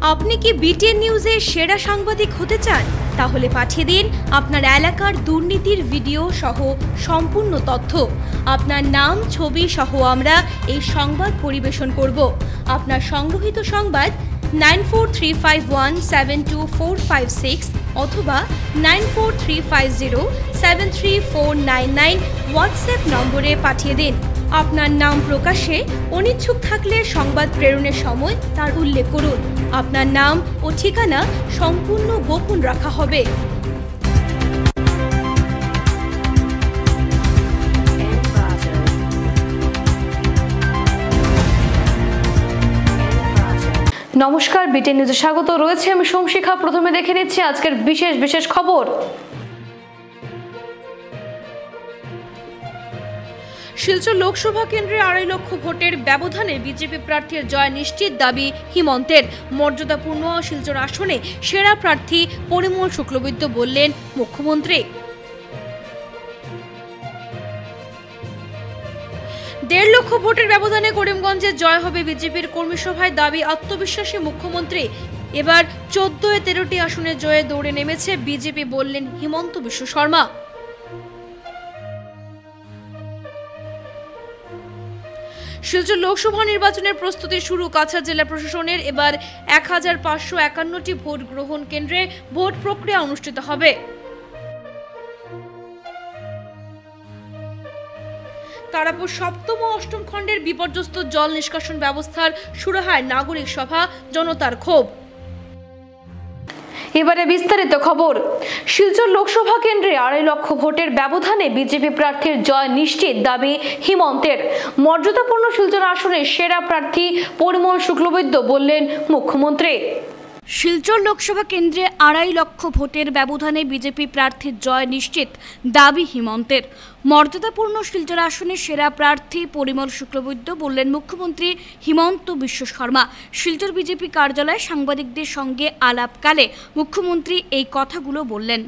আপনি কি বিটিএন নিউজের সেরা সাংবাদিক হতে চান? তাহলে পাঠিয়ে দিন আপনার এলাকার দুর্নীতির ভিডিও সহ সম্পূর্ণ তথ্য। আপনার নাম, ছবি সহ আমরা এই সংবাদ পরিবেশন করব। আপনার সংগ্রহীত সংবাদ 9435172456 অথবা 9435073499 হোয়াটসঅ্যাপ নম্বরে পাঠিয়ে দিন। আপনার নাম প্রকাশে অনিচ্ছুক থাকলে সংবাদ প্রেরণের সময় তার উল্লেখ করুন। আপনার নাম ও ঠিকানা সম্পূর্ণ গোপন রাখা হবে। নমস্কার, বিটিএন নিউজে স্বাগত। রয়েছে আমি সংশিখা। প্রথমে দেখে নিচ্ছি আজকের বিশেষ খবর। শিলচর লোকসভা কেন্দ্রে 2.5 লক্ষ ভোটের ব্যবধানে বিজেপি প্রার্থীর জয় নিশ্চিত দাবি হিমন্তের। মর্যাদাপূর্ণ শিলচর আসনে সেরা প্রার্থী পরিমল শুক্লবৈদ্য বললেন মুখ্যমন্ত্রী। 1.5 লক্ষ ভোটের ব্যবধানে করিমগঞ্জে জয় হবে বিজেপির কর্মী সভায় দাবি আত্মবিশ্বাসী মুখ্যমন্ত্রী। এবার 14-13টি আসনে জয়ে দৌড়ে নেমেছে বিজেপি বললেন হিমন্ত বিশ্ব শর্মা। শিলচর লোকসভা নির্বাচনের প্রস্তুতি শুরু। কাছাড় জেলা প্রশাসনের এবার 1551টি ভোট গ্রহণ কেন্দ্রে ভোট প্রক্রিয়া অনুষ্ঠিত হবে। তারাপুর 7ম ও 8ম খণ্ডের বিপর্যস্ত জল নিষ্কাশন ব্যবস্থার সুরাহায় নাগরিক সভা, জনতার ক্ষোভ। এবারে বিস্তারিত খবর। শিলচর লোকসভা কেন্দ্রে 2.5 লক্ষ ভোটের ব্যবধানে বিজেপি প্রার্থীর জয় নিশ্চিত দাবি হিমন্তের। মর্যাদাপূর্ণ শিলচর আসনে সেরা প্রার্থী পরিমল শুক্লবৈদ্য বললেন মুখ্যমন্ত্রী। শিলচর লোকসভা কেন্দ্রে 2.5 লক্ষ ভোটের ব্যবধানে বিজেপি প্রার্থীর জয় নিশ্চিত দাবি হিমন্তের। মর্যাদাপূর্ণ শিলচর আসনে সেরা প্রার্থী পরিমল শুক্লবৈদ্য বললেন মুখ্যমন্ত্রী হিমন্ত বিশ্ব শর্মা। শিলচর বিজেপি কার্যালয়ে সাংবাদিকদের সঙ্গে আলাপকালে মুখ্যমন্ত্রী এই কথাগুলো বললেন।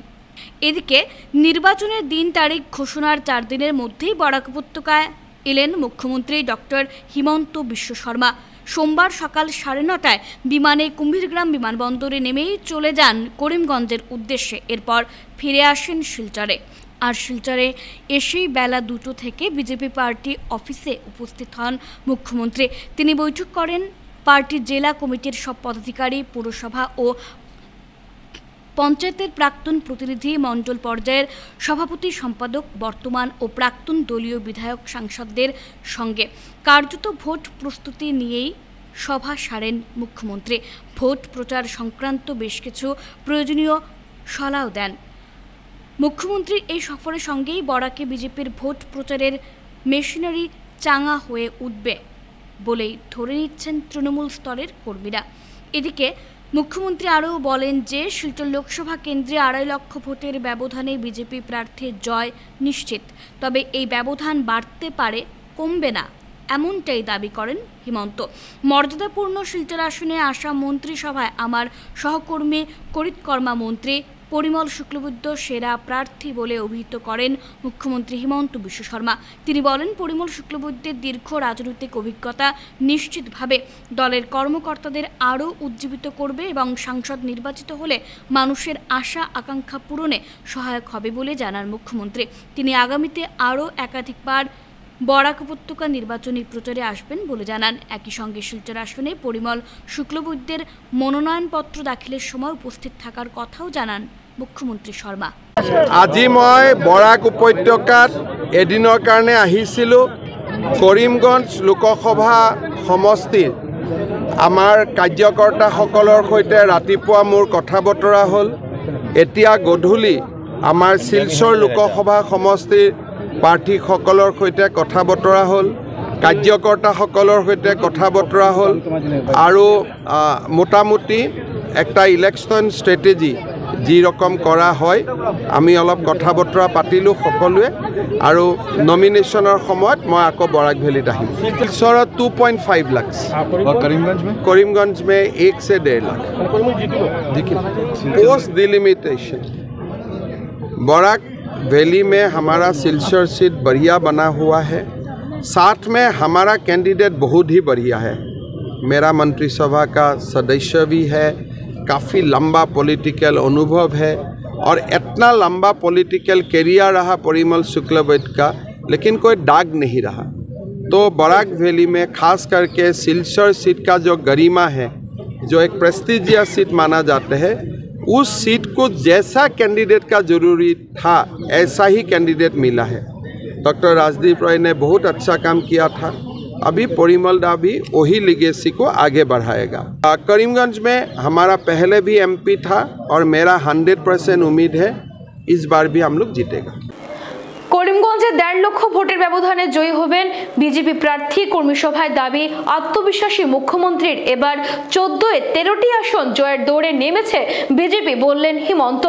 এদিকে নির্বাচনের দিন তারিখ ঘোষণার 4 দিনের মধ্যেই বরাক উপত্যকায় এলেন মুখ্যমন্ত্রী ডক্টর হিমন্ত বিশ্ব শর্মা। সোমবার সকাল 9:30টায় বিমানে কুম্ভীরগ্রাম বিমানবন্দরে নেমেই চলে যান করিমগঞ্জের উদ্দেশ্যে। এরপর ফিরে আসেন শিলচরে। আর শিলচরে এসেই বেলা 2টো থেকে বিজেপি পার্টি অফিসে উপস্থিত হন মুখ্যমন্ত্রী। তিনি বৈঠক করেন পার্টির জেলা কমিটির সব পদাধিকারী, পৌরসভা ও পঞ্চায়েতের প্রাক্তন প্রতিনিধি মণ্ডল পর্যায়ের সভাপতি, সম্পাদক, বর্তমান ও প্রাক্তন দলীয় বিধায়ক, সাংসদদের সঙ্গে। কার্যত ভোট প্রস্তুতি নিয়েই সভা সারেন মুখ্যমন্ত্রী। ভোট প্রচার সংক্রান্ত বেশ কিছু প্রয়োজনীয় সলাও দেন। মুখ্যমন্ত্রীর এই সফরের সঙ্গেই বরাকে বিজেপির ভোট প্রচারের মেশিনারি চাঙা হয়ে উঠবে বলেই ধরে নিচ্ছেন তৃণমূল স্তরের কর্মীরা। এদিকে মুখ্যমন্ত্রী আরও বলেন যে শিলচর লোকসভা কেন্দ্রে 2.5 লক্ষ ভোটের ব্যবধানে বিজেপি প্রার্থীর জয় নিশ্চিত। তবে এই ব্যবধান বাড়তে পারে, কমবে না, এমনটাই দাবি করেন হিমন্ত। মর্যাদাপূর্ণ শিলচর আসনে আসা মন্ত্রিসভায় আমার সহকর্মী করিতকর্মা মন্ত্রী পরিমল শুক্লবৈদ্য সেরা প্রার্থী বলে অভিহিত করেন মুখ্যমন্ত্রী হিমন্ত বিশ্ব শর্মা। তিনি বলেন পরিমল শুক্লবৈদ্যের দীর্ঘ রাজনৈতিক অভিজ্ঞতা নিশ্চিতভাবে দলের কর্মকর্তাদের আরও উজ্জীবিত করবে এবং সাংসদ নির্বাচিত হলে মানুষের আশা আকাঙ্ক্ষা পূরণে সহায়ক হবে বলে জানান মুখ্যমন্ত্রী। তিনি আগামীতে আরও একাধিকবার বরাক উপত্যকা নির্বাচনী প্রচারে আসবেন বলে জানান। একই সঙ্গে শিলচর আসনে পরিমল শুক্লবৈদ্যের মনোনয়নপত্র দাখিলের সময় উপস্থিত থাকার কথাও জানান মুখ্যমন্ত্রী শর্মা। আজি মই বরাক উপত্যকাত এদিনৰ কাৰণে আহিছিলোঁ। কৰিমগঞ্জ লোকসভা সমষ্টিৰ আমাৰ কাৰ্যকৰ্তাসকলৰ সৈতে ৰাতিপুৱা মোৰ কথা বতৰা হ'ল। এতিয়া গধূলি আমাৰ শিলচৰ লোকসভা সমষ্টিৰ প্ৰাৰ্থীসকলৰ সৈতে কথা বতৰা হ'ল, কাৰ্যকৰ্তাসকলৰ সৈতে কথা বতৰা হ'ল আৰু মোটামুটি একটা ইলেকশ্যন ষ্ট্ৰেটেজি যি ৰকম কৰা হয় আমি অলপ কথা বতৰা পাতিলোঁ সকলোৱে। আৰু নমিনেশ্যনৰ সময়ত মই আকৌ বৰাক ভেলীত আহিম। শিলচৰত 2.5 লাখ, करीमगंज में 1 से 1.5 lakh. Post delimitation Barak valley में हमारा सिल्चर सीट बढ़िया बना हुआ है। साथ में हमारा कैंडिडेट बहुत ही बढ़िया है। मेरा मंत्रिसभा का सदस्य भी है, काफ़ी लंबा पॉलिटिकल अनुभव है और इतना लंबा पॉलिटिकल कैरियर रहा परिमल शुक्लबैद्य का, लेकिन कोई दाग नहीं रहा। तो बराक वैली में खास करके सिलचर सीट का जो गरिमा है, जो एक प्रेस्टिजियस सीट माना जाता है, उस सीट को जैसा कैंडिडेट का जरूरी था ऐसा ही कैंडिडेट मिला है। डॉक्टर राजदीप रॉय ने बहुत अच्छा काम किया था। अभी परिमल दा भी वही लिगेसी को आगे बढ़ाएगा। करीमगंज में हमारा पहले भी एमपी था और मेरा 100% उम्मीद है इस बार भी हम लोग जीतेगा। করিমগঞ্জে 1.5 লক্ষ ভোটের ব্যবধানে জয়ী হবেন বিজেপি প্রার্থী। কর্মী সভায় দাবি আত্মবিশ্বাসী মুখ্যমন্ত্রীর। এবার 14-13টি আসন জয়ের দৌড়ে নেমেছে বিজেপি, বললেন হিমন্ত।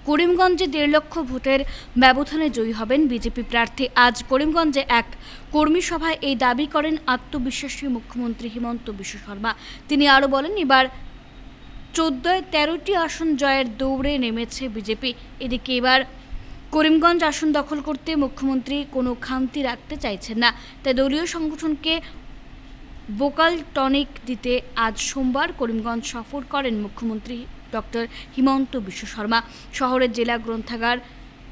করিমগঞ্জে 1.5 লক্ষ ভোটের ব্যবধানে জয়ী হবেন বিজেপি প্রার্থী। আজ করিমগঞ্জে এক কর্মী সভায় এই দাবি করেন আত্মবিশ্বাসী মুখ্যমন্ত্রী হিমন্ত বিশ্ব শর্মা। তিনি আরও বলেন, এবার 14-13টি আসন জয়ের দৌড়ে নেমেছে বিজেপি। এদিকে এবার করিমগঞ্জ আসন দখল করতে মুখ্যমন্ত্রী কোনো খামতি রাখতে চাইছেন না, তাই দলীয় সংগঠনকে ভোকাল টনিক দিতে আজ সোমবার করিমগঞ্জ সফর করেন মুখ্যমন্ত্রী ডক্টর হিমন্ত বিশ্ব শর্মা। শহরের জেলা গ্রন্থাগার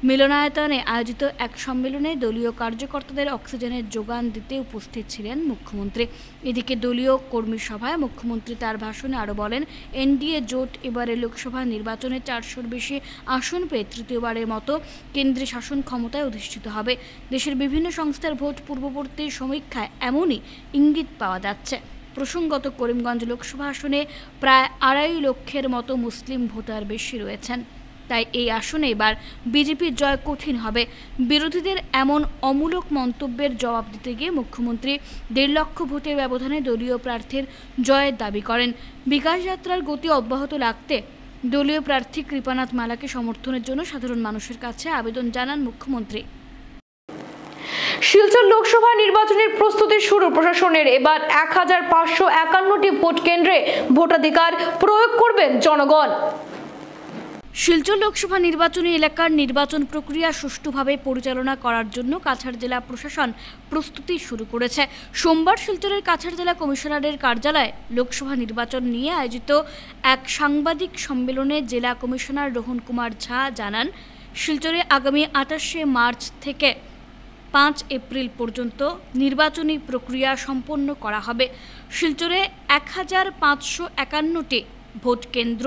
মিলনায়তনে আয়োজিত এক সম্মেলনে দলীয় কার্যকর্তাদের অক্সিজেনের যোগান দিতে উপস্থিত ছিলেন মুখ্যমন্ত্রী। এদিকে দলীয় কর্মী সভায় মুখ্যমন্ত্রী তার ভাষণে আরও বলেন, এনডিএ জোট এবারে লোকসভা নির্বাচনে 400-র বেশি আসন পেয়ে তৃতীয়বারের মতো কেন্দ্রে শাসন ক্ষমতায় অধিষ্ঠিত হবে। দেশের বিভিন্ন সংস্থার ভোট পূর্ববর্তী সমীক্ষায় এমনই ইঙ্গিত পাওয়া যাচ্ছে। প্রসঙ্গত করিমগঞ্জ লোকসভা আসনে প্রায় 2.5 লক্ষের মতো মুসলিম ভোটার বেশি রয়েছেন, তাই এই আসনে এবার বিজেপির জয় কঠিন হবে। বিরোধীদের এমন অমূলক মন্তব্যের জবাব দিতে গিয়ে মুখ্যমন্ত্রী 1.5 লক্ষ ভোটের ব্যবধানে দলীয় প্রার্থীর জয়ের দাবি করেন। বিকাশ যাত্রার গতি অব্যাহত রাখতে দলীয় প্রার্থী কৃপানাথ মালাকে সমর্থনের জন্য সাধারণ মানুষের কাছে আবেদন জানান মুখ্যমন্ত্রী। শিলচর লোকসভা নির্বাচনের প্রস্তুতি শুরু প্রশাসনের। এবার 1551টি ভোট কেন্দ্রে ভোটাধিকার প্রয়োগ করবেন জনগণ। শিলচর লোকসভা নির্বাচনী এলাকার নির্বাচন প্রক্রিয়া সুষ্ঠুভাবে পরিচালনা করার জন্য কাছাড় জেলা প্রশাসন প্রস্তুতি শুরু করেছে। সোমবার শিলচরের কাছাড় জেলা কমিশনারের কার্যালয়ে লোকসভা নির্বাচন নিয়ে আয়োজিত এক সাংবাদিক সম্মেলনে জেলা কমিশনার রোহন কুমার ঝা জানান, শিলচরে আগামী 28শে মার্চ থেকে 5 এপ্রিল পর্যন্ত নির্বাচনী প্রক্রিয়া সম্পন্ন করা হবে। শিলচরে 1551টি ভোট কেন্দ্র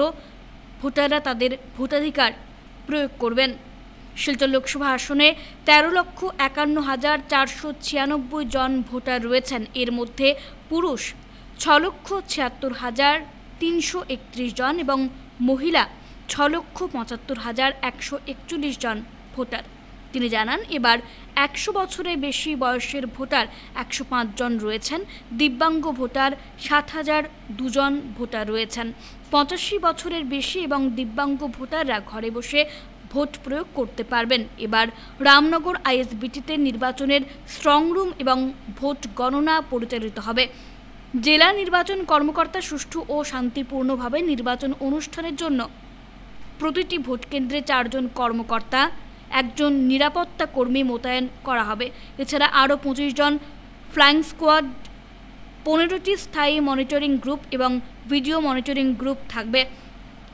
ভোটাররা তাদের ভোটাধিকার প্রয়োগ করবেন। শিলচর লোকসভা আসনে 13,51,496 জন ভোটার রয়েছেন। এর মধ্যে পুরুষ 6,76,331 জন এবং মহিলা 6,75,141 জন ভোটার। তিনি জানান, এবার 100 বছরের বেশি বয়সের ভোটার 105 জন রয়েছেন। দিব্যাঙ্গ ভোটার 7,002 জন ভোটার রয়েছেন। 85 বছরের বেশি এবং দিব্যাঙ্গ ভোটাররা ঘরে বসে ভোট প্রয়োগ করতে পারবেন। এবার রামনগর আইএসবিটিতে নির্বাচনের স্ট্রং রুম এবং ভোট গণনা পরিচালিত হবে। জেলা নির্বাচন কর্মকর্তা সুষ্ঠু ও শান্তিপূর্ণভাবে নির্বাচন অনুষ্ঠানের জন্য প্রতিটি ভোট কেন্দ্রে 4 জন কর্মকর্তা, 1 জন নিরাপত্তা কর্মী মোতায়েন করা হবে। এছাড়া আরও 25 জন ফ্লাইং স্কোয়াড, 15টি স্থায়ী মনিটরিং গ্রুপ এবং ভিডিও মনিটরিং গ্রুপ থাকবে।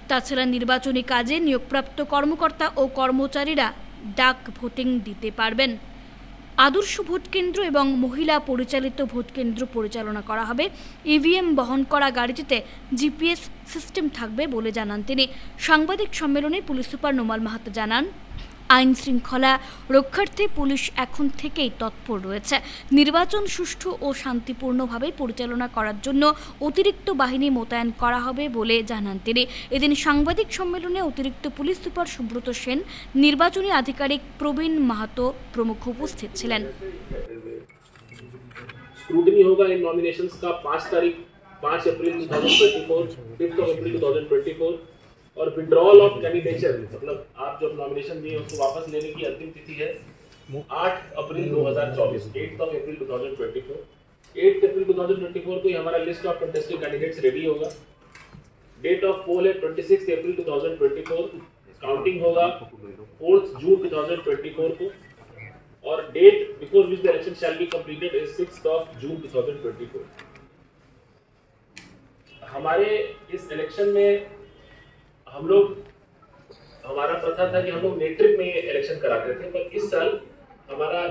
তাছাড়া নির্বাচনী কাজে নিয়োগপ্রাপ্ত কর্মকর্তা ও কর্মচারীরা ডাক ভোটিং দিতে পারবেন। আদর্শ ভোট কেন্দ্র এবং মহিলা পরিচালিত ভোট কেন্দ্র পরিচালনা করা হবে। ইভিএম বহন করা গাড়িটিতে জিপিএস সিস্টেম থাকবে বলে জানান তিনি। সাংবাদিক সম্মেলনে পুলিশ সুপার নোমাল মাহাতো জানান, আইন শৃঙ্খলা রক্ষার্থে পুলিশ এখন থেকেই তৎপর রয়েছে। নির্বাচন সুষ্ঠু ও শান্তিপূর্ণভাবে পরিচালনা করার জন্য অতিরিক্ত বাহিনী মোতায়েন করা হবে বলে জানান তিনি। এদিন সাংবাদিক সম্মেলনে অতিরিক্ত পুলিশ সুপার সুব্রত সেন, নির্বাচনী আধিকারিক প্রবীণ মাহাতো প্রমুখ উপস্থিত ছিলেন। स्क्रूटनी होगा इन नॉमिनेशंस का 5 अप्रैल 2024, 5 अप्रैल 2024 और विड्रॉल ऑफ कैंडिडेचर, मतलब आप जो नॉमिनेशन दिए उसको वापस लेने की अंतिम तिथि है 8 अप्रैल 2024, 8 अप्रैल 2024। 8 अप्रैल 2024 को हमारा list of contested candidates ready होगा। डेट ऑफ पोल है 26 अप्रैल 2024, काउंटिंग होगा 4 जून 2024 को और date before which the election shall be completed is 6 June 2024। हमारे इस इलेक्शन में हमारा प्रथा था कि हम लोग नेट्रिक में इलेक्शन कराते थे, पर इस साल हमारा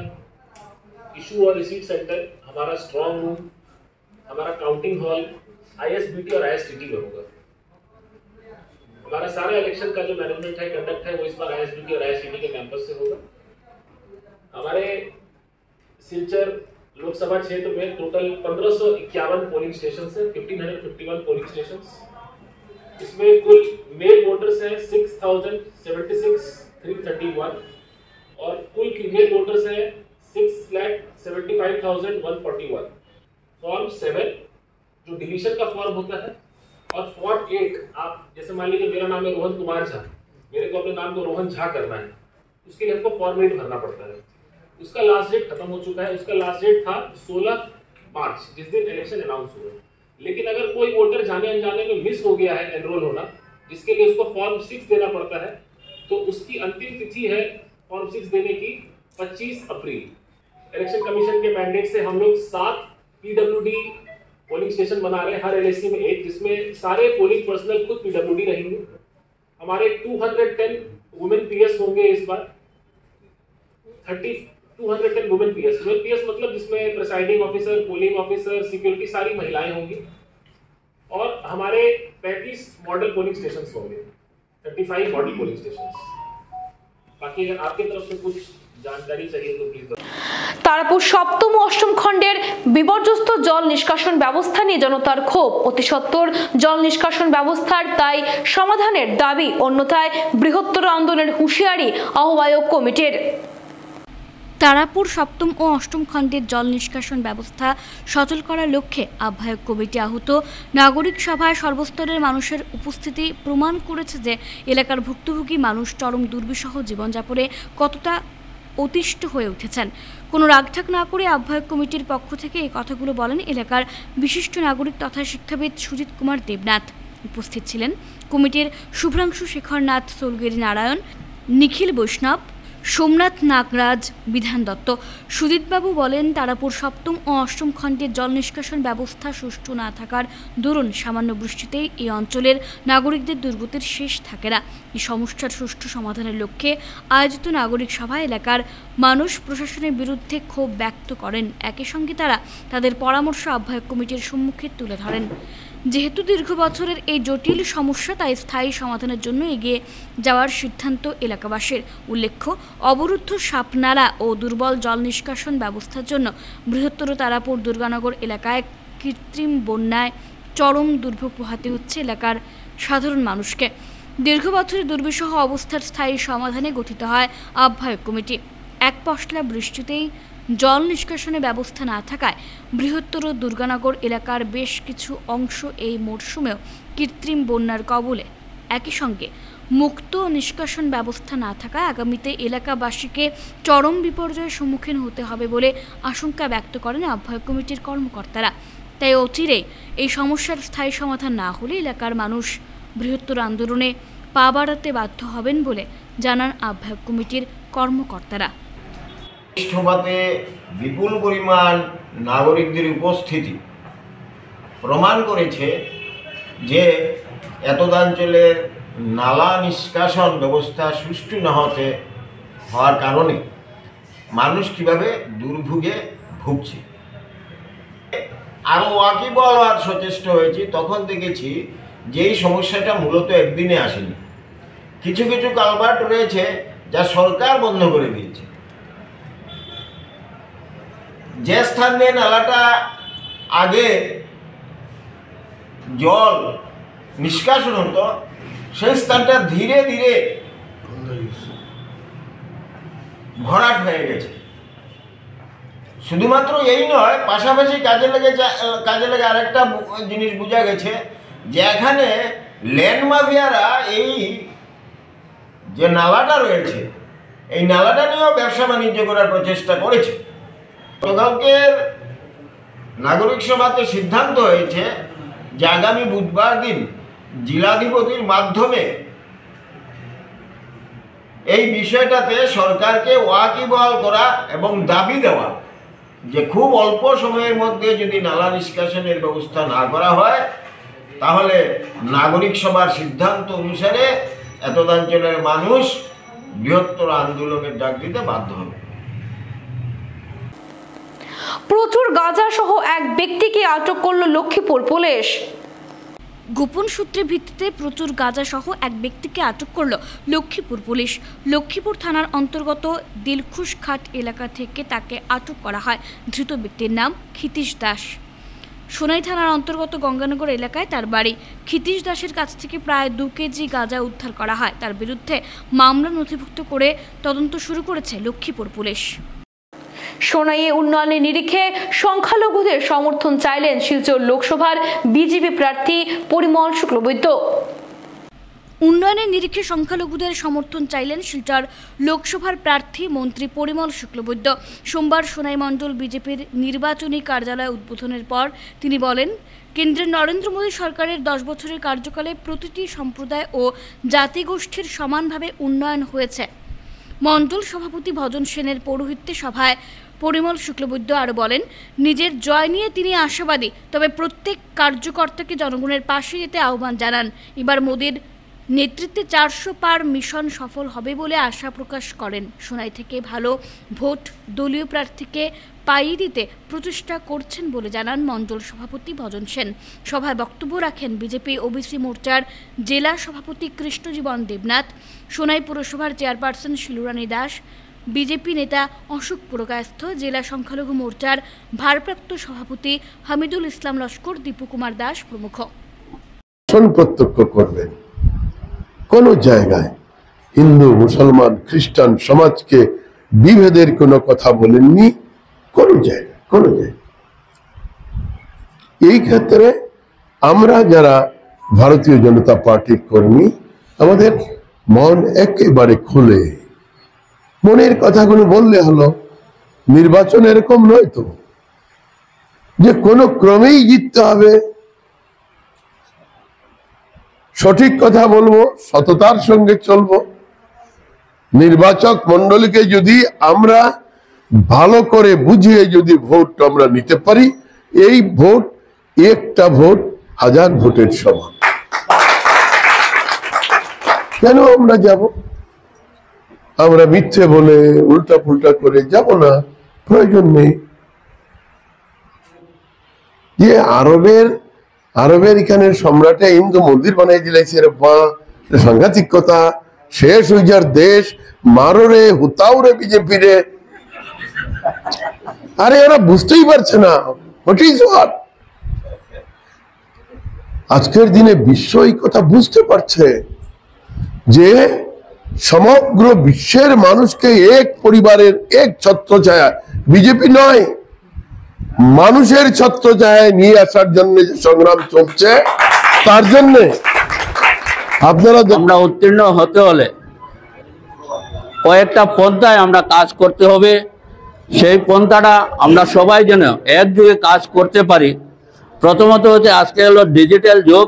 इशू और रिसीट सेंटर, हमारा स्ट्रॉन्ग रूम, हमारा काउंटिंग हॉल ISBT और ISTT में होगा। हमारा सारा इलेक्शन का जो मैनेजमेंट है, कंडक्ट है, वो इस बार ISBT और ISTT के कैंपस से होगा। हमारे सिलचर लोकसभा क्षेत्र में टोटल 1551 पोलिंग स्टेशन है, 1551 पोलिंग स्टेशन। इसमें कुल मेल वोटर्स हैं 6076,331 और कुल फीमेल वोटर्स हैं 6,75,141। फॉर्म 7 जो डिलीशन का फॉर्म होता है और फॉर्म 8, आप जैसे मान लीजिए मेरा नाम है रोहन कुमार झा, मेरे को अपने नाम को रोहन झा करना है, उसके लिए हमको फॉर्म 8 भरना पड़ता है। उसका लास्ट डेट खत्म हो चुका है। उसका लास्ट डेट था 16 मार्च, जिस दिन इलेक्शन अनाउंस हुआ। लेकिन अगर कोई वोटर जाने अनजाने में मिस हो गया है एनरोल होना, जिसके लिए उसको फॉर्म 6 देना पड़ता है, तो उसकी अंतिम तिथि है फॉर्म 6 देने की 25 अप्रैल। इलेक्शन कमीशन के मैंडेट से हम लोग 7 PWD पोलिंग स्टेशन बना रहे हैं, हर LAC में एक, जिसमें सारे पोलिंग पर्सनल खुद PWD रहेंगे। हमारे 210 वुमेन PS होंगे इस बार, 210 वुमेन PS मतलब जिसमें presiding officer, polling officer, security सारी महिलाएं होंगी। और हमारे 35 मॉडल पोलिंग स्टेशन होंगे, 35 मॉडल पोलिंग स्टेशन। बाकी अगर आपकी तरफ से कुछ जानकारी चाहिए तो प्लीज। তারাপুর সপ্তম ও অষ্টম খণ্ডের বিপর্যস্ত জল নিষ্কাশন ব্যবস্থা নিয়ে জনতার ক্ষোভ। অতি সত্বর জল নিষ্কাশন ব্যবস্থার তাই সমাধানের দাবি, অন্যথায় বৃহত্তর আন্দোলনের হুঁশিয়ারি আহ্বায়ক কমিটির। তারাপুর সপ্তম ও অষ্টম খণ্ডের জল নিষ্কাশন ব্যবস্থা সচল করার লক্ষ্যে আহ্বায়ক কমিটি আহত নাগরিক সভায় সর্বস্তরের মানুষের উপস্থিতি প্রমাণ করেছে যে এলাকার ভুক্তভোগী মানুষ চরম দুর্বিষহ জীবনযাপনে কতটা অতিষ্ঠ হয়ে উঠেছেন। কোনো রাগঢাক না করে আহ্বায়ক কমিটির পক্ষ থেকে এই কথাগুলো বলেন এলাকার বিশিষ্ট নাগরিক তথা শিক্ষাবিদ সুজিত কুমার দেবনাথ। উপস্থিত ছিলেন কমিটির শুভ্রাংশু শেখরনাথ, সোলগিরি নারায়ণ, নিখিল বৈষ্ণব, সোমনাথ নাগরাজ, বিধান দত্ত। সুজিতবাবু বলেন, তারাপুর সপ্তম ও অষ্টম খণ্ডের জল নিষ্কাশন ব্যবস্থা সুষ্ঠু না থাকার দরুন সামান্য বৃষ্টিতেই এই অঞ্চলের নাগরিকদের দুর্গতির শেষ থাকে না। এই সমস্যার সুষ্ঠু সমাধানের লক্ষ্যে আয়োজিত নাগরিক সভায় এলাকার মানুষ প্রশাসনের বিরুদ্ধে ক্ষোভ ব্যক্ত করেন। একই সঙ্গে তারা তাদের পরামর্শ আহ্বায়ক কমিটির সম্মুখে তুলে ধরেন। যেহেতু দীর্ঘ বছরের এই জটিল সমস্যা, তাই স্থায়ী সমাধানের জন্য এগিয়ে যাওয়ার সিদ্ধান্ত এলাকাবাসীর। উল্লেখ্য, অবরুদ্ধ সাপনালা ও দুর্বল জল নিষ্কাশন ব্যবস্থার জন্য বৃহত্তর তারাপুর দুর্গানগর এলাকায় কৃত্রিম বন্যায় চরম দুর্ভোগ পোহাতে হচ্ছে এলাকার সাধারণ মানুষকে। দীর্ঘ বছরের দুর্বিষহ অবস্থার স্থায়ী সমাধানে গঠিত হয় আহ্বায়ক কমিটি। এক পশলা বৃষ্টিতেই জল নিষ্কাশনের ব্যবস্থা না থাকায় বৃহত্তর দুর্গানগর এলাকার বেশ কিছু অংশ এই মরশুমেও কৃত্রিম বন্যার কবলে। একই সঙ্গে মুক্ত নিষ্কাশন ব্যবস্থা না থাকায় আগামীতে এলাকাবাসীকে চরম বিপর্যয়ের সম্মুখীন হতে হবে বলে আশঙ্কা ব্যক্ত করেন আহ্বায়ক কমিটির কর্মকর্তারা। তাই অচিরেই এই সমস্যার স্থায়ী সমাধান না হলে এলাকার মানুষ বৃহত্তর আন্দোলনে পা বাড়াতে বাধ্য হবেন বলে জানান আহ্বায়ক কমিটির কর্মকর্তারা। সভাতে বিপুল পরিমাণ নাগরিকদের উপস্থিতি প্রমাণ করেছে যে এতদাঞ্চলের নালা নিষ্কাশন ব্যবস্থা সুষ্ঠু না হওয়ার কারণে মানুষ কীভাবে দুর্ভোগে ভুগছে। আরও ওয়াকিবল হওয়ার সচেষ্ট হয়েছি, তখন দেখেছি যে এই সমস্যাটা মূলত একদিনে আসেনি। কিছু কিছু কালভার্ট রয়েছে যা সরকার বন্ধ করে দিয়েছে। যে স্থানে নালাটা আগে জল নিষ্কাশন হতো, সেই স্থানটা ধীরে ধীরে ভরাট হয়ে গেছে। শুধুমাত্র এই নয়, পাশাপাশি কাজে লেগে আরেকটা জিনিস বোঝা গেছে যে এখানে ল্যান্ড মাফিয়ারা এই যে নালাটা রয়েছে, এই নালাটা নিয়েও ব্যবসা বাণিজ্য করার প্রচেষ্টা করেছে। গতকালকের নাগরিক সভাতে সিদ্ধান্ত হয়েছে যে আগামী বুধবার দিন জেলাধিপতির মাধ্যমে এই বিষয়টাতে সরকারকে ওয়াকিবহাল করা এবং দাবি দেওয়া যে খুব অল্প সময়ের মধ্যে যদি নালা নিষ্কাশনের ব্যবস্থা না করা হয় তাহলে নাগরিক সভার সিদ্ধান্ত অনুসারে এতদাঞ্চলের মানুষ বৃহত্তর আন্দোলনের ডাক দিতে বাধ্য হবে। প্রচুর গাঁজা সহ এক ব্যক্তিকে আটক করল লক্ষ্মীপুর পুলিশ। গোপন সূত্রের ভিত্তিতে প্রচুর গাঁজা সহ এক ব্যক্তিকে আটক করল লক্ষ্মীপুর পুলিশ। লক্ষ্মীপুর থানার অন্তর্গত দিলখুশ ঘাট এলাকা থেকে তাকে আটক করা হয়। ধৃত ব্যক্তির নাম ক্ষিতীশ দাস। সোনাই থানার অন্তর্গত গঙ্গানগর এলাকায় তার বাড়ি। ক্ষিতীশ দাসের কাছ থেকে প্রায় 2 কেজি গাঁজা উদ্ধার করা হয়। তার বিরুদ্ধে মামলা নথিভুক্ত করে তদন্ত শুরু করেছে লক্ষ্মীপুর পুলিশ। সোনাইয়ে উন্নয়নের নিরিখে সংখ্যালঘুদের সমর্থন চাইলেন শিলচর লোকসভার বিজেপি প্রার্থী পরিমল শুক্লবৈদ্য। উন্নয়নের নিরিখে সংখ্যালঘুদের সমর্থন চাইলেন শিলচর লোকসভার প্রার্থী মন্ত্রী পরিমল শুক্লবৈদ্য। সোমবার সোনাই মণ্ডল বিজেপির নির্বাচনী কার্যালয় উদ্বোধনের পর তিনি বলেন, কেন্দ্রের নরেন্দ্র মোদী সরকারের 10 বছরের কার্যকালে প্রতিটি সম্প্রদায় ও জাতিগোষ্ঠীর সমানভাবে উন্নয়ন হয়েছে। মণ্ডল সভাপতি ভজন সেনের পৌরোহিত্যে সভায় পরিমল শুক্লবৈদ্য আরও বলেন, নিজের জয় নিয়ে তিনি আশাবাদী, তবে প্রত্যেক কার্যকর্তাকে জনগণের পাশে যেতে আহ্বান জানান। এবার মোদীর নেতৃত্বে 400 পার মিশন সফল হবে বলে আশা প্রকাশ করেন। সোনাই থেকে ভালো ভোট দলীয় প্রার্থীকে পাইয়ে দিতে প্রচেষ্টা করছেন বলে জানান মণ্ডল সভাপতি ভজন সেন। সভায় বক্তব্য রাখেন বিজেপি ওবিসি মোর্চার জেলা সভাপতি কৃষ্ণজীবন দেবনাথ, সোনাই পুরসভার চেয়ারপারসন শিলুরানী দাস, বিজেপি নেতা অশোক পুরকায়স্থ, জেলা সংখ্যালঘু মোর্চার ভারপ্রাপ্ত সভাপতি হামিদুল ইসলাম লস্কর, দীপু কুমার দাস প্রমুখ। প্রত্যক্ষ করবেন কোন জায়গায় হিন্দু মুসলমান খ্রিস্টান সমাজকে বিভেদের কোনো কথা বলেননি, কোন জায়গায়। এই ক্ষেত্রে আমরা যারা ভারতীয় জনতা পার্টির কর্মী, আমাদের মন একেবারে খুলে মনের কথাগুলো বললে হলো। নির্বাচন এরকম নয় তো যে কোনো ক্রমেই জিততে হবে। সঠিক কথা বলবো, সততার সঙ্গে চলবো। নির্বাচক মণ্ডলীকে যদি আমরা ভালো করে বুঝিয়ে যদি ভোট আমরা নিতে পারি, এই ভোট একটা ভোট 1000 ভোটের সমান। কেন আমরা যাব? আমরা মিথ্যে বলে উল্টা পুল্টা করে যাব না, প্রয়োজন নেই। যে আরবের এখানে সম্রাটে হিন্দু মন্দির বানাই দিলাইছে, সাংঘাতিক কথা। শেষ হয়ে যার দেশ, মারো রে হুতাও রে বিজেপি রে। আরে ওরা বুঝতেই পারছে না হোয়াট ইজ হোয়াট। আজকের দিনে বিশ্ব এই কথা বুঝতে পারছে যে সমগ্র বিশ্বের মানুষকে এক পরিবারের এক ছত্রছায়া, বিজেপি নয়, মানুষের ছত্রছায়ায় নিয়ে আসার জন্য যে সংগ্রাম চলছে, তার জন্য আপনারা আমরা উত্তীর্ণ হতে হলে কয়েকটা পন্থায় আমরা কাজ করতে হবে। সেই পন্থাটা আমরা সবাই যেন একযোগে কাজ করতে পারি। প্রথমত হচ্ছে আজকে হলো ডিজিটাল যুগ,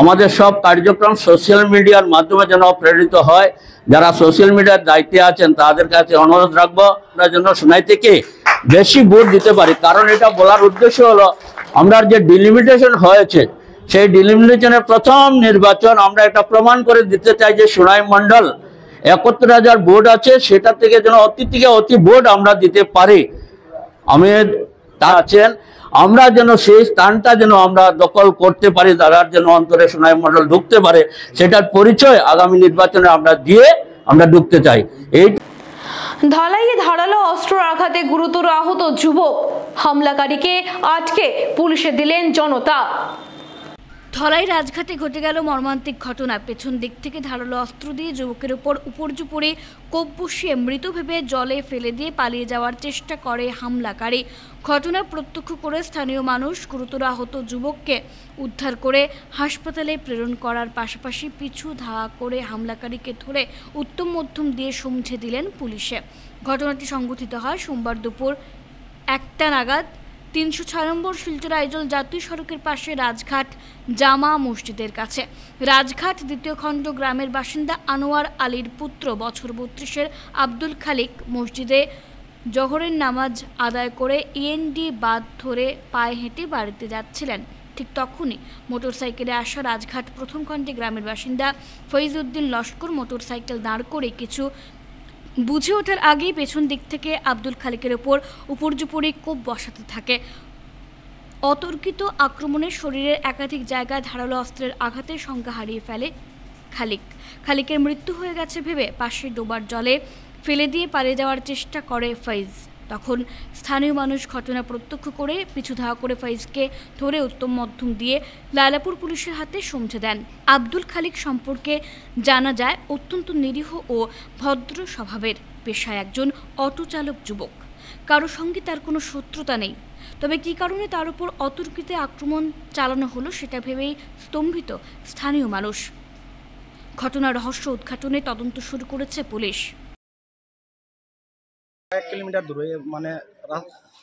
আমাদের সব কার্যক্রম সোশ্যাল মিডিয়ার মাধ্যমে যেন প্রেরিত হয়। যারা সোশ্যাল মিডিয়ার দায়িত্বে আছেন তাদের কাছে অনুরোধ রাখবো আমরা যেন সোনাই থেকে বেশি ভোট দিতে পারি। কারণ এটা বলার উদ্দেশ্য হলো, আমরা যে ডিলিমিটেশন হয়েছে, সেই ডিলিমিটেশনের প্রথম নির্বাচন আমরা একটা প্রমাণ করে দিতে চাই যে সোনাই মণ্ডল ৭১,০০০ ভোট আছে, সেটা থেকে যেন অতি থেকে অতি ভোট আমরা দিতে পারি। আমি তা আছেন, আমরা যেন সেই স্থানটা যেন আমরা দখল করতে পারি, তারার যেন অন্তরে সোনাই মণ্ডল ঢুকতে পারে, সেটার পরিচয় আগামী নির্বাচনে আমরা দিয়ে আমরা ঢুকতে চাই। এই ধলাইয়ে ধারালো অস্ত্র আঘাতে গুরুতর আহত যুবক, হামলাকারীকে আটকে পুলিশে দিলেন জনতা। ধলাই রাজঘাটে ঘটে গেল মর্মান্তিক ঘটনা। পেছন দিক থেকে ধারালো অস্ত্র দিয়ে যুবকের উপর উপর্যু পড়ে কোপ বসিয়ে মৃত ভেবে জলে ফেলে দিয়ে পালিয়ে যাওয়ার চেষ্টা করে হামলাকারী। ঘটনা প্রত্যক্ষ করে স্থানীয় মানুষ গুরুতর আহত যুবককে উদ্ধার করে হাসপাতালে প্রেরণ করার পাশাপাশি পিছু ধাওয়া করে হামলাকারীকে ধরে উত্তম মধ্যম দিয়ে সমঝে দিলেন পুলিশে। ঘটনাটি সংঘটিত হয় সোমবার দুপুর 1টা নাগাদ ৩০৬ নম্বর শিলচর আইজল জাতীয় সড়কের পাশে রাজঘাট জামা মসজিদের কাছে। রাজঘাট ২য় খণ্ড গ্রামের বাসিন্দা আনোয়ার আলীর পুত্র বছর ৩২-এর আব্দুল খালিক মসজিদে জোহরের নামাজ আদায় করে ইএনডি বাঁধ ধরে পায়ে হেঁটে বাড়িতে যাচ্ছিলেন। ঠিক তখনই মোটরসাইকেলে আসা রাজঘাট প্রথম খণ্ডে গ্রামের বাসিন্দা ফৈজ উদ্দিন লস্কর মোটরসাইকেল দাঁড় করে কিছু বুঝে ওঠার আগেই পেছন দিক থেকে আব্দুল খালিকের ওপর উপর্যুপরি কোপ বসাতে থাকে। অতর্কিত আক্রমণে শরীরের একাধিক জায়গায় ধারালো অস্ত্রের আঘাতে সংজ্ঞা হারিয়ে ফেলে খালিকের মৃত্যু হয়ে গেছে ভেবে পাশে ডোবার জলে ফেলে দিয়ে পালিয়ে যাওয়ার চেষ্টা করে ফৈজ। তখন স্থানীয় মানুষ ঘটনা প্রত্যক্ষ করে পিছু ধাওয়া করে ফৈজকে ধরে উত্তম মধ্যম দিয়ে লায়লাপুর পুলিশের হাতে সমঝে দেন। আব্দুল খালিক সম্পর্কে জানা যায় অত্যন্ত নিরীহ ও ভদ্র স্বভাবের, পেশায় একজন অটো চালক যুবক। কারো সঙ্গে তার কোনো শত্রুতা নেই, তবে কী কারণে তার উপর অতর্কিতে আক্রমণ চালানো হলো সেটা ভেবেই স্তম্ভিত স্থানীয় মানুষ। ঘটনার রহস্য উদ্ঘাটনে তদন্ত শুরু করেছে পুলিশ। 1 কিলোমিটার দূরে মানে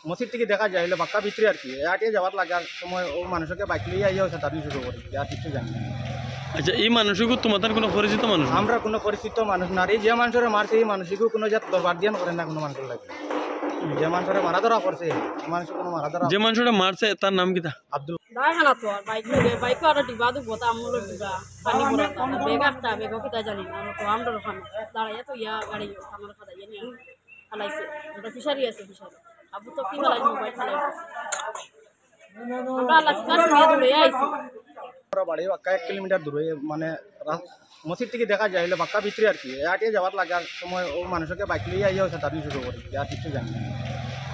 মসজিদ থেকে দেখা যায় হলে বাক্কা ভিতরে আর কি এটাই যাওয়ার লাগার সময় ও মানুষকে বাইক লিয়ে আইয়া হচ্ছে তার শুরু করি আর কিছু জানি না। আচ্ছা, এই মানুষগুলো তোমাদের কোনো পরিচিত মানুষ? আমরা কোনো পরিচিত মানুষ না, এই যে মানুষের মারছে এই মানুষকেও কোনো জাত দরবার দিয়ান করেন না কোনো মানুষের লাগে। যে মানুষের মারা ধরা করছে মানুষ কোনো মারা ধরা, যে মানুষটা মারছে তার নাম কি? আব্দুল দাঁড়ানা তো আর বাইক লগে বাইক আর ডিবা দু বতা আমল ডিবা পানি ভরা তা বেগারটা বেগো কিতা জানি না তো আমরা ওখানে দাঁড়াইয়া তো ইয়া গাড়ি আমার খাদাই জানি খালাইছে ওটা ফিশারি আছে ফিশারি আবু তো কি বলাই মোবাইল খালাইছে আমরা আল্লাহ কাছে নিয়ে দৌড়ে আইছি। বাড়ি বাক্কা 1 কিলোমিটার দূরে মানে মসজিদ থেকে দেখা যায় হলে বাক্কা ভিতরে আর কি এটাই যাওয়ার লাগার সময় ও মানুষকে বাইক লিয়ে আইয়া হচ্ছে তার শুরু করি আর কিছু জানি না।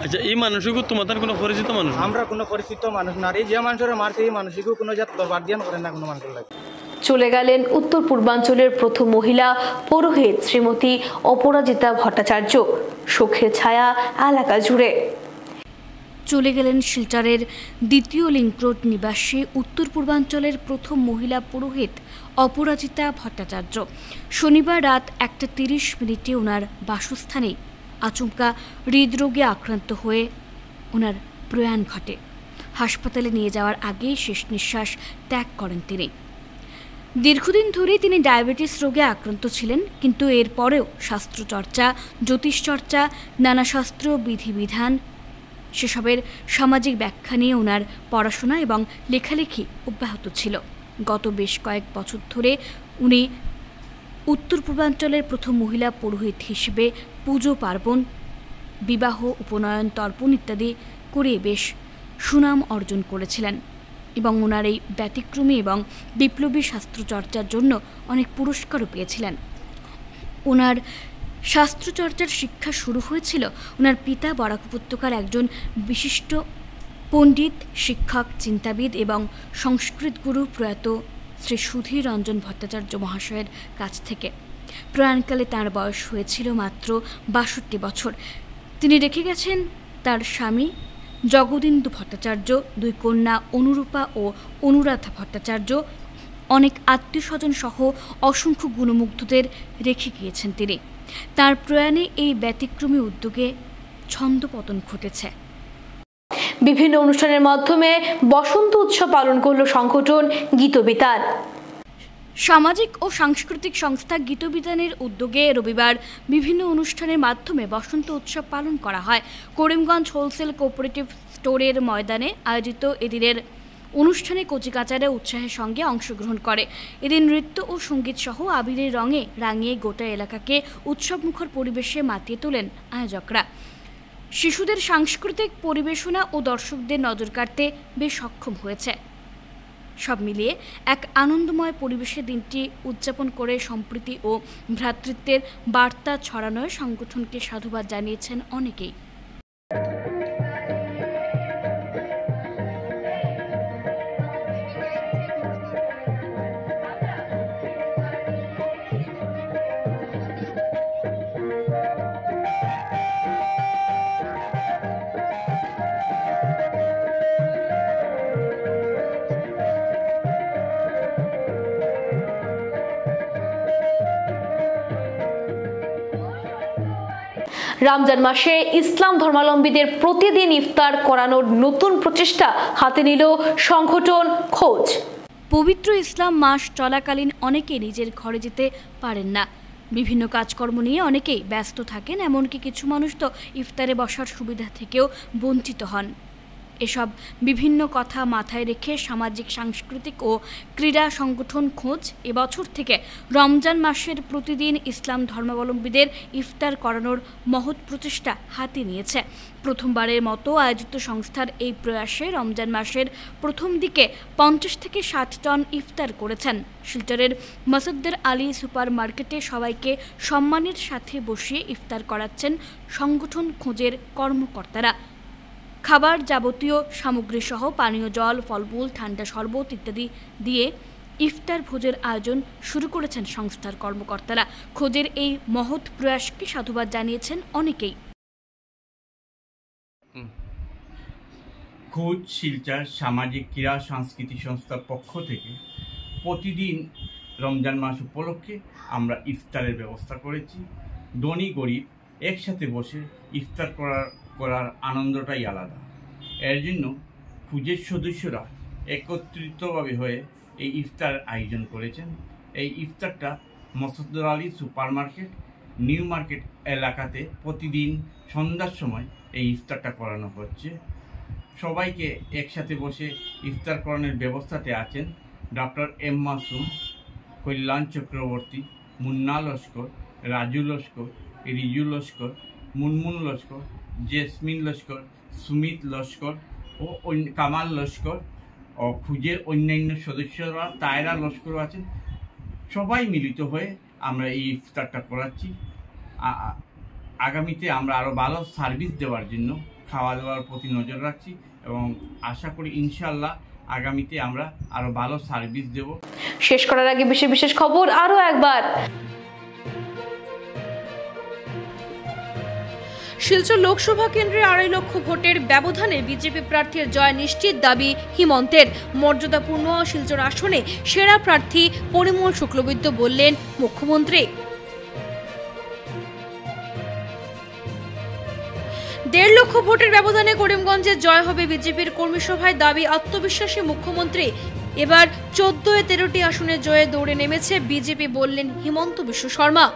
আচ্ছা, এই মানুষগুলো তোমাদের কোনো পরিচিত মানুষ? আমরা কোনো পরিচিত মানুষ না, এই যে মানুষের মারছে এই মানুষকেও কোনো জাত দরবার দিয়ান করেন না কোনো মানুষের লাগে। চলে গেলেন উত্তর পূর্বাঞ্চলের প্রথম মহিলা পুরোহিত শ্রীমতী অপরাজিতা ভট্টাচার্য, শোকের ছায়া এলাকা জুড়ে। চলে গেলেন শিলচরের দ্বিতীয় লিংক রোড নিবাসী উত্তর পূর্বাঞ্চলের প্রথম মহিলা পুরোহিত অপরাজিতা ভট্টাচার্য। শনিবার রাত 1:30 ওনার বাসস্থানে আচমকা হৃদরোগে আক্রান্ত হয়ে ওনার প্রয়াণ ঘটে। হাসপাতালে নিয়ে যাওয়ার আগেই শেষ নিঃশ্বাস ত্যাগ করেন তিনি। দীর্ঘদিন ধরেই তিনি ডায়াবেটিস রোগে আক্রান্ত ছিলেন, কিন্তু এরপরেও শাস্ত্রচর্চা, জ্যোতিষচর্চা, নানা শাস্ত্র বিধিবিধান সেসবের সামাজিক ব্যাখ্যা নিয়ে ওনার পড়াশোনা এবং লেখালেখি অব্যাহত ছিল। গত বেশ কয়েক বছর ধরে উনি উত্তর পূর্বাঞ্চলের প্রথম মহিলা পুরোহিত হিসেবে পুজো পার্বণ, বিবাহ, উপনয়ন, তর্পণ ইত্যাদি করে বেশ সুনাম অর্জন করেছিলেন এবং ওনার এই ব্যতিক্রমী এবং বিপ্লবী শাস্ত্রচর্চার জন্য অনেক পুরস্কারও পেয়েছিলেন। ওনার শাস্ত্রচর্চার শিক্ষা শুরু হয়েছিল ওনার পিতা বরাক উপত্যকার একজন বিশিষ্ট পণ্ডিত, শিক্ষক, চিন্তাবিদ এবং সংস্কৃত গুরু প্রয়াত শ্রী সুধীর রঞ্জন ভট্টাচার্য মহাশয়ের কাছ থেকে। প্রয়াণকালে তাঁর বয়স হয়েছিল মাত্র 62 বছর। তিনি রেখে গেছেন তার স্বামী জগদীন্দু ভট্টাচার্য, 2 কন্যা অনুরূপা ও অনুরাধা ভট্টাচার্য, অনেক আত্মীয়স্বজন সহ অসংখ্য গুণমুগ্ধদের রেখে গিয়েছেন তিনি। তার প্রয়াণে এই ব্যতিক্রমী উদ্যোগে ছন্দপতন ঘটেছে। বিভিন্ন অনুষ্ঠানের মাধ্যমে বসন্ত উৎসব পালন করল সংগঠন গীতবিতান। সামাজিক ও সাংস্কৃতিক সংস্থা গীতবিতানের উদ্যোগে রবিবার বিভিন্ন অনুষ্ঠানের মাধ্যমে বসন্ত উৎসব পালন করা হয়। করিমগঞ্জ হোলসেল কোঅপারেটিভ স্টোরের ময়দানে আয়োজিত এদিনের অনুষ্ঠানে কচিকাচারা উৎসাহের সঙ্গে অংশগ্রহণ করে। এদিন নৃত্য ও সঙ্গীত সহ আবিরের রঙে রাঙিয়ে গোটা এলাকাকে উৎসবমুখর পরিবেশে মাতিয়ে তোলেন আয়োজকরা। শিশুদের সাংস্কৃতিক পরিবেশনা ও দর্শকদের নজর কাড়তে বেশ সক্ষম হয়েছে। সব মিলিয়ে এক আনন্দময় পরিবেশে দিনটি উদযাপন করে সম্প্রীতি ও ভ্রাতৃত্বের বার্তা ছড়ানোয় সংগঠনকে সাধুবাদ জানিয়েছেন অনেকেই। রমজান মাসে ইসলাম ধর্মাবলম্বীদের প্রতিদিন ইফতার করানোর নতুন প্রচেষ্টা হাতে নিল সংগঠন খোঁজ। পবিত্র ইসলাম মাস চলাকালীন অনেকে নিজের ঘরে যেতে পারেন না। বিভিন্ন কাজকর্ম নিয়ে অনেকেই ব্যস্ত থাকেন, এমনকি কিছু মানুষ তো ইফতারে বসার সুবিধা থেকেও বঞ্চিত হন। এসব বিভিন্ন কথা মাথায় রেখে সামাজিক সাংস্কৃতিক ও ক্রীড়া সংগঠন খোঁজ এবছর থেকে রমজান মাসের প্রতিদিন ইসলাম ধর্মাবলম্বীদের ইফতার করানোর মহৎ প্রচেষ্টা হাতে নিয়েছে। প্রথমবারের মতো আয়োজিত সংস্থার এই প্রয়াসে রমজান মাসের প্রথম দিকে 50 থেকে 60 টন ইফতার করেছেন। শিলচরের মসদ্দের আলী সুপার মার্কেটে সবাইকে সম্মানের সাথে বসিয়ে ইফতার করাচ্ছেন সংগঠন খোঁজের কর্মকর্তারা। খাবার যাবতীয় সামগ্রী সহ পানীয় জল, ফলমূল, ঠান্ডা শরবত ইত্যাদি দিয়ে ইফতার ভোজের আয়োজন শুরু করেছেন সংস্থার কর্মকর্তারা। খোঁজের এই মহৎ প্রয়াসকে সাধুবাদ জানিয়েছেন অনেকেই। খোঁজ শিলচর সামাজিক ক্রীড়া সাংস্কৃতিক সংস্থার পক্ষ থেকে প্রতিদিন রমজান মাস উপলক্ষে আমরা ইফতারের ব্যবস্থা করেছি। ধনী গরিব একসাথে বসে ইফতার করার আনন্দটাই আলাদা। এর জন্য খোঁজের সদস্যরা একত্রিতভাবে হয়ে এই ইফতার আয়োজন করেছেন। এই ইফতারটা Mosaddar Ali super market, new market এলাকাতে প্রতিদিন সন্ধ্যার সময় এই ইফতারটা করানো হচ্ছে। সবাইকে একসাথে বসে ইফতার করানোর ব্যবস্থাতে আছেন ডক্টর এম মাসুম, কল্যাণ চক্রবর্তী, মুন্না লস্কর, রাজু লস্কর, রিজু লস্কর, মুনমুন লস্কর, জেসমিন লস্কর, সুমিত লস্কর ও কামাল লস্কর ও খুঁজের অন্যান্য সদস্যরা তায়রা লস্কর আছেন। সবাই মিলিত হয়ে আমরা এই ইফতারটা করাচ্ছি। আগামীতে আমরা আরও ভালো সার্ভিস দেওয়ার জন্য খাওয়া দাওয়ার প্রতি নজর রাখছি এবং আশা করি ইনশাআল্লাহ আগামীতে আমরা আরো ভালো সার্ভিস দেব। শেষ করার আগে বিশেষ খবর আরো একবার। শিলচর লোকসভা কেন্দ্রে 2.5 লক্ষ ভোটের ব্যবধানে বিজেপি প্রার্থীর জয় নিশ্চিত দাবি হিমন্তের। মর্যাদাপূর্ণ শিলচর আসনে সেরা প্রার্থী পরিমল শুক্লবৈদ্য বললেন মুখ্যমন্ত্রী। 1.5 লক্ষ ভোটের ব্যবধানে করিমগঞ্জে জয় হবে বিজেপির কর্মী সভায় দাবি আত্মবিশ্বাসী মুখ্যমন্ত্রী। এবার 14-13টি আসনে জয়ে দৌড়ে নেমেছে বিজেপি বললেন হিমন্ত বিশ্ব শর্মা।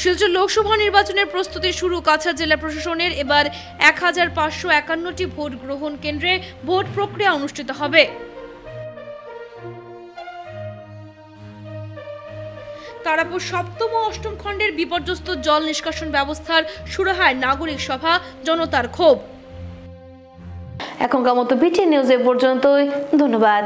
শিলচর লোকসভা নির্বাচনের প্রস্তুতি শুরু। কাছাড় জেলা প্রশাসনের এবার 1551টি ভোট গ্রহণ কেন্দ্রে ভোট প্রক্রিয়া অনুষ্ঠিত হবে। তারাপুর 7ম ও 8ম খণ্ডের বিপর্যস্ত জল নিষ্কাশন ব্যবস্থার সুরাহায় নাগরিক সভা, জনতার ক্ষোভ। এখনকার মতো বিটি নিউজ এ পর্যন্তই। ধন্যবাদ।